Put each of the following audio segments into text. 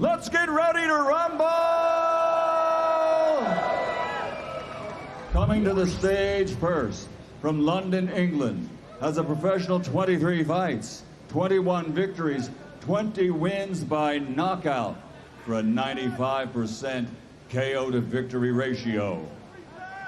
Let's get ready to rumble! Coming to the stage first, from London, England, has a professional 23 fights, 21 victories, 20 wins by knockout for a 95% KO to victory ratio.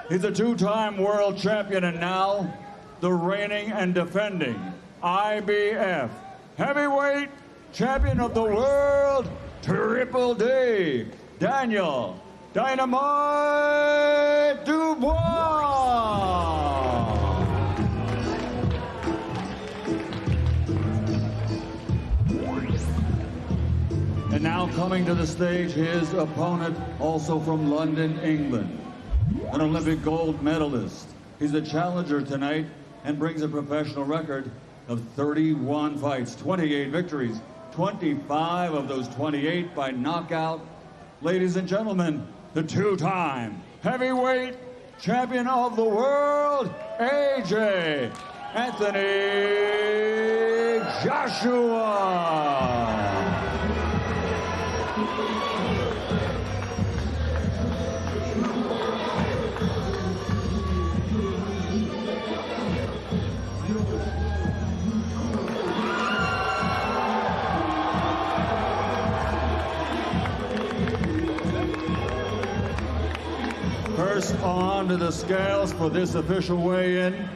He's a two-time world champion and now the reigning and defending IBF heavyweight champion of the world, Triple D, Daniel Dynamite Dubois. And now coming to the stage, his opponent, also from London, England, an Olympic gold medalist. He's a challenger tonight and brings a professional record of 31 fights, 28 victories, 25 of those 28 by knockout. Ladies and gentlemen, the two-time heavyweight champion of the world, AJ Anthony Joshua. First on to the scales for this official weigh-in,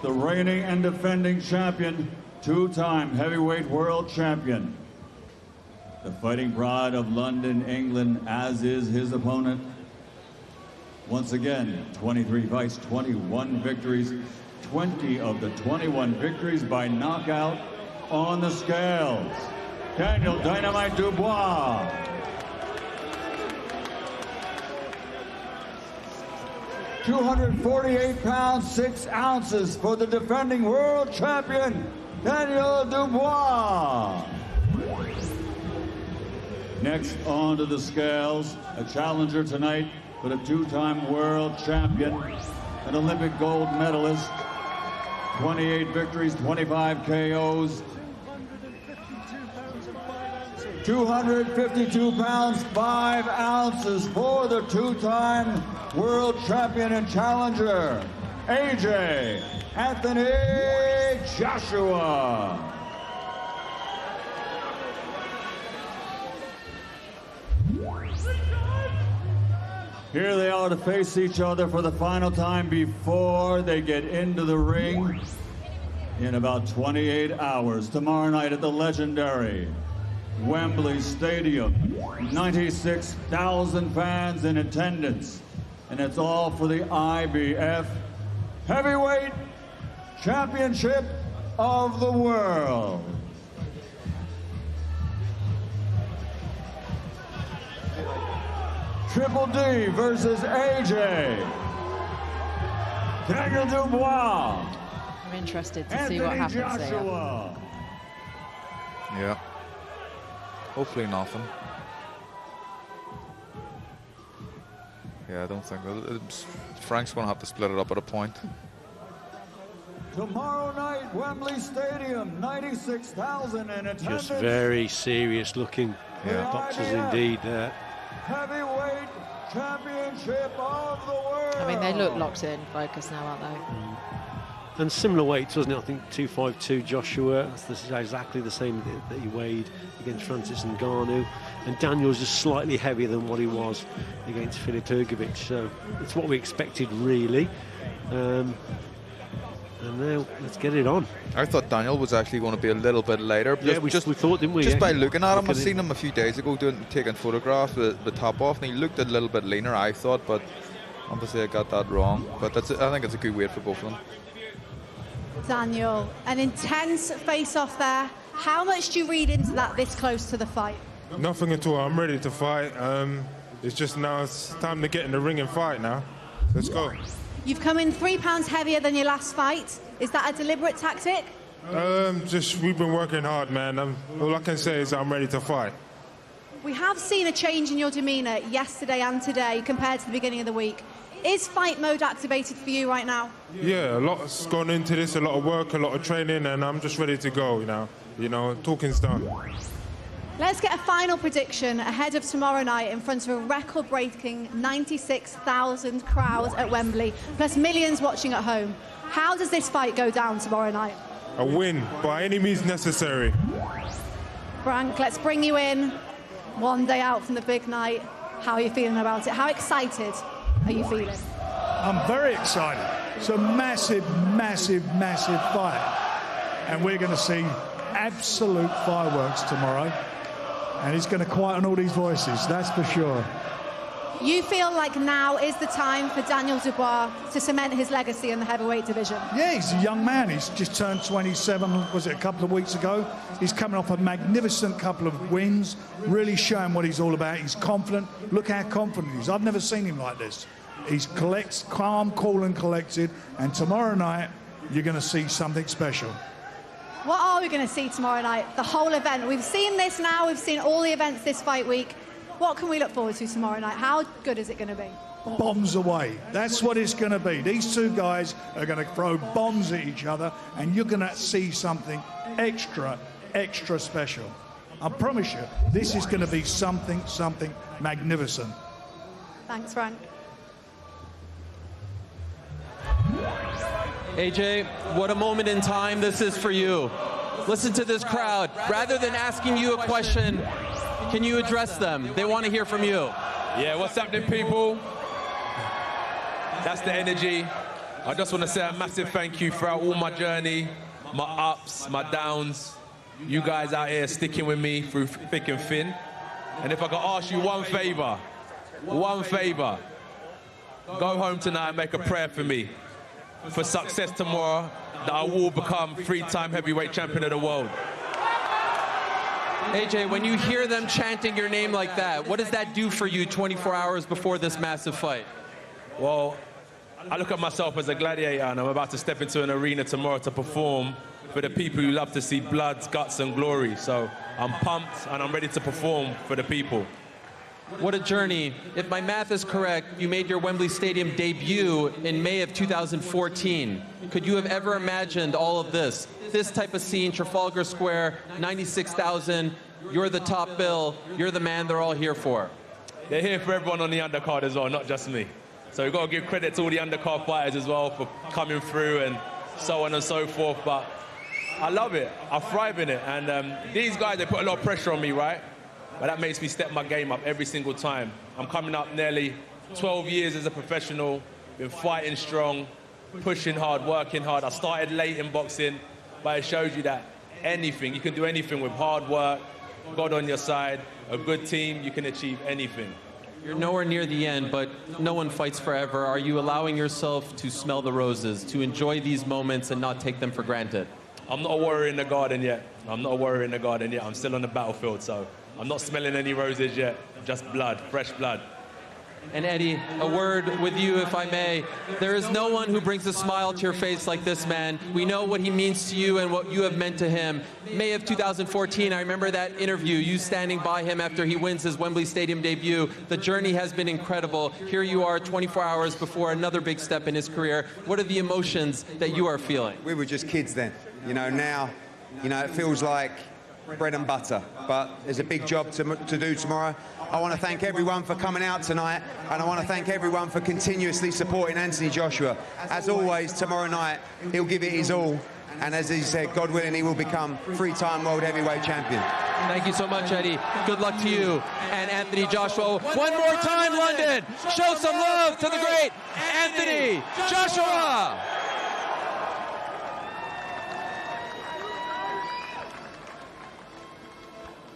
the reigning and defending champion, two-time heavyweight world champion. The fighting pride of London, England, as is his opponent. Once again, 23 fights, 21 victories, 20 of the 21 victories by knockout on the scales. Daniel Dynamite Dubois. 248 pounds, 6 ounces for the defending world champion, Daniel Dubois. Next onto the scales, a challenger tonight, but a two-time world champion, an Olympic gold medalist, 28 victories, 25 KOs, 252 pounds, 5 ounces for the two-time world champion and challenger, AJ Anthony Joshua. Here they are to face each other for the final time before they get into the ring in about 28 hours. Tomorrow night at the legendary Wembley Stadium. 96,000 fans in attendance. And it's all for the IBF Heavyweight Championship of the World. Triple D versus AJ. Daniel Dubois. I'm interested to Anthony see what happens Joshua. there. Yeah. Hopefully nothing. Yeah, I don't think Frank's going to have to split it up at a point. Tomorrow night, Wembley Stadium, 96,000 in attendance. Just very serious looking boxers indeed there. Heavyweight Championship of the World. I mean, they look locked in focus now, aren't they? And similar weights, wasn't it? I think 252 Joshua. This is exactly the same that he weighed against Francis Ngannou. And Daniel's just slightly heavier than what he was against Filip Hrgovic. So it's what we expected, really. And now let's get it on. I thought Daniel was actually going to be a little bit lighter. Yeah, we thought, didn't we? Just by looking at him, I've seen him a few days ago taking photographs with the top off, and he looked a little bit leaner, I thought, but obviously I got that wrong. But I think it's a good weight for both of them. Daniel, an intense face-off there. How much do you read into that this close to the fight? Nothing at all. I'm ready to fight. It's just now it's time to get in the ring and fight now. Let's go. You've come in 3 pounds heavier than your last fight. Is that a deliberate tactic? We've been working hard, man. All I can say is I'm ready to fight. We have seen a change in your demeanour yesterday and today compared to the beginning of the week. Is fight mode activated for you right now? Yeah, a lot's gone into this, a lot of work, a lot of training, and I'm just ready to go, you know, talking's done. Let's get a final prediction ahead of tomorrow night in front of a record-breaking 96,000 crowd at Wembley, plus millions watching at home. How does this fight go down tomorrow night? A win by any means necessary. Frank, let's bring you in. One day out from the big night. How are you feeling about it? How excited are you feeling? I'm very excited. It's a massive, massive, massive fight. And we're going to see absolute fireworks tomorrow. And he's going to quieten all these voices, that's for sure. You feel like now is the time for Daniel Dubois to cement his legacy in the heavyweight division? Yeah, he's a young man. He's just turned 27, was it a couple of weeks ago? He's coming off a magnificent couple of wins, really showing what he's all about. He's confident. Look how confident he is. I've never seen him like this. He's calm, cool and collected. And tomorrow night, you're going to see something special. What are we going to see tomorrow night? The whole event. We've seen this now. We've seen all the events this fight week. What can we look forward to tomorrow night? How good is it going to be? Bombs away. That's what it's going to be. These two guys are going to throw bombs at each other, and you're going to see something extra, extra special. I promise you, this is going to be something magnificent. Thanks, Frank. AJ, what a moment in time this is for you. Listen to this crowd. Rather than asking you a question, can you address them? They want to hear from you. Yeah, what's happening, people? That's the energy. I just want to say a massive thank you throughout all my journey, my ups, my downs. You guys out here sticking with me through thick and thin. And if I could ask you one favor, go home tonight and make a prayer for me, for success tomorrow, that I will become 3-time heavyweight champion of the world. AJ, when you hear them chanting your name like that, what does that do for you 24 hours before this massive fight? Well, I look at myself as a gladiator, and I'm about to step into an arena tomorrow to perform for the people who love to see blood, guts and glory. So I'm pumped and I'm ready to perform for the people. What a journey. If my math is correct, you made your Wembley Stadium debut in May of 2014. Could you have ever imagined all of this? This type of scene, Trafalgar Square, 96,000, you're the top bill, you're the man they're all here for. They're here for everyone on the undercard as well, not just me. So we've got to give credit to all the undercard fighters as well for coming through and so on and so forth. But I love it. I thrive in it. And these guys, they put a lot of pressure on me, right? But that makes me step my game up every single time. I'm coming up nearly 12 years as a professional, been fighting strong, pushing hard, working hard. I started late in boxing, but it shows you that anything, you can do anything with hard work, God on your side, a good team, you can achieve anything. You're nowhere near the end, but no one fights forever. Are you allowing yourself to smell the roses, to enjoy these moments and not take them for granted? I'm not a warrior in the garden yet. I'm still on the battlefield, so I'm not smelling any roses yet, just blood, fresh blood. And Eddie, a word with you, if I may. There is no one who brings a smile to your face like this man. We know what he means to you and what you have meant to him. May of 2014, I remember that interview, you standing by him after he wins his Wembley Stadium debut. The journey has been incredible. Here you are 24 hours before another big step in his career. What are the emotions that you are feeling? We were just kids then. Now, it feels like bread and butter, but there's a big job to do tomorrow. I want to thank everyone for coming out tonight, and I want to thank everyone for continuously supporting Anthony Joshua. As always, tomorrow night, he'll give it his all, and as he said, God willing, he will become 3-time world heavyweight champion. Thank you so much, Eddie. Good luck to you and Anthony Joshua. One more time, London. Show some love to the great Anthony Joshua.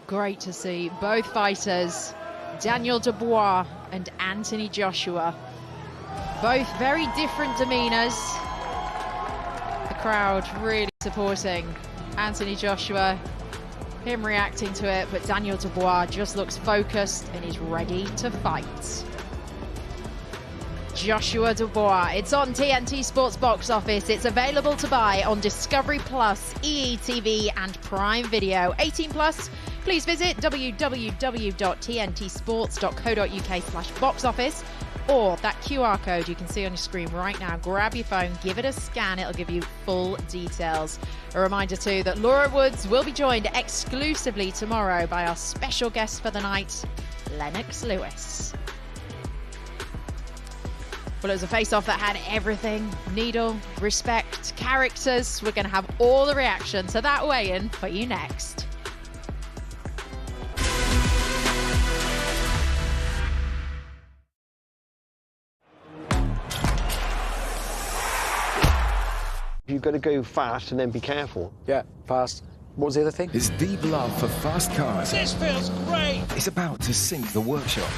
Great to see both fighters, Daniel Dubois and Anthony Joshua. Both very different demeanors. The crowd really supporting Anthony Joshua, him reacting to it, but Daniel Dubois just looks focused and is ready to fight. Joshua Dubois. It's on TNT Sports box office. It's available to buy on Discovery Plus, EETV and Prime Video. 18 plus. Please visit www.tntsports.co.uk/box office or that QR code you can see on your screen right now. Grab your phone, give it a scan, it'll give you full details. A reminder too that Laura Woods will be joined exclusively tomorrow by our special guest for the night, Lennox Lewis. Well, it was a face-off that had everything: needle, respect, characters. We're going to have all the reaction to that weigh-in for you next. You've got to go fast and then be careful. Yeah, fast. What was the other thing? His deep love for fast cars. This feels great! It's about to sink the workshop.